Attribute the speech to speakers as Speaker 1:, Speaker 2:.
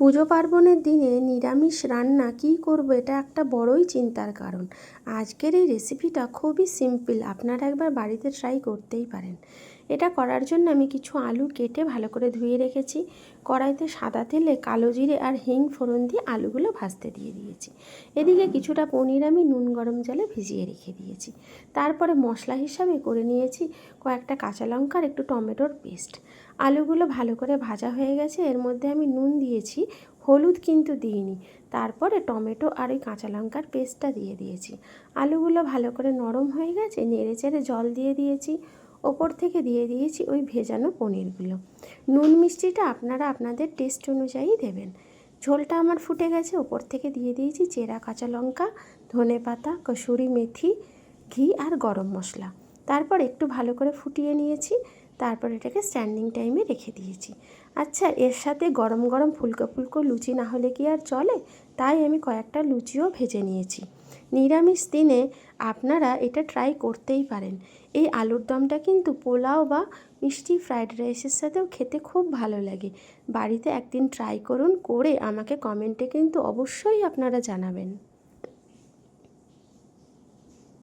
Speaker 1: পুজো পার্বণের দিনে নিরামিষ রান্না কী করব, এটা একটা বড়ই চিন্তার কারণ। আজকের এই রেসিপিটা খুবই সিম্পল, আপনারা একবার বাড়িতে ট্রাই করতেই পারেন। এটা করার জন্য আমি কিছু আলু কেটে ভালো করে ধুয়ে রেখেছি। কড়াইতে সাদা তেলে কালো জিরে আর হিং ফোড়ন দিয়ে আলুগুলো ভাজতে দিয়ে দিয়েছি। এদিকে কিছুটা পনির আমি নুন গরম জলে ভিজিয়ে রেখে দিয়েছি। তারপরে মশলা হিসাবে করে নিয়েছি কয়েকটা কাঁচা লঙ্কা আর একটু টমেটোর পেস্ট। আলুগুলো ভালো করে ভাজা হয়ে গেছে, এর মধ্যে আমি নুন দিয়েছি, হলুদ কিন্তু দিইনি। তারপরে টমেটো আর ওই কাঁচা লঙ্কার পেস্টটা দিয়ে দিয়েছি। আলুগুলো ভালো করে নরম হয়ে গেছে, নেড়ে চেড়ে জল দিয়ে দিয়েছি। ওপর থেকে দিয়ে দিয়েছি ওই ভেজানো পনিরগুলো। নুন মিষ্টিটা আপনারা আপনাদের টেস্ট অনুযায়ী দেবেন। ঝোলটা আমার ফুটে গেছে, ওপর থেকে দিয়ে দিয়েছি চেরা কাঁচা লঙ্কা, ধনেপাতা, কসুরি মেথি, ঘি আর গরম মশলা। তারপর একটু ভালো করে ফুটিয়ে নিয়েছি। তারপর এটাকে স্ট্যান্ডিং টাইমে রেখে দিয়েছি। আচ্ছা, এর সাথে গরম গরম ফুলকো ফুলকো লুচি না হলে কি আর চলে? তাই আমি কয়েকটা লুচিও ভেজে নিয়েছি। নিরামিষ দিনে আপনারা এটা ট্রাই করতেই পারেন। এই আলুর দমটা কিন্তু পোলাও বা মিষ্টি ফ্রাইড রাইসের সাথেও খেতে খুব ভালো লাগে। বাড়িতে একদিন ট্রাই করুন, করে আমাকে কমেন্টে কিন্তু অবশ্যই আপনারা জানাবেন।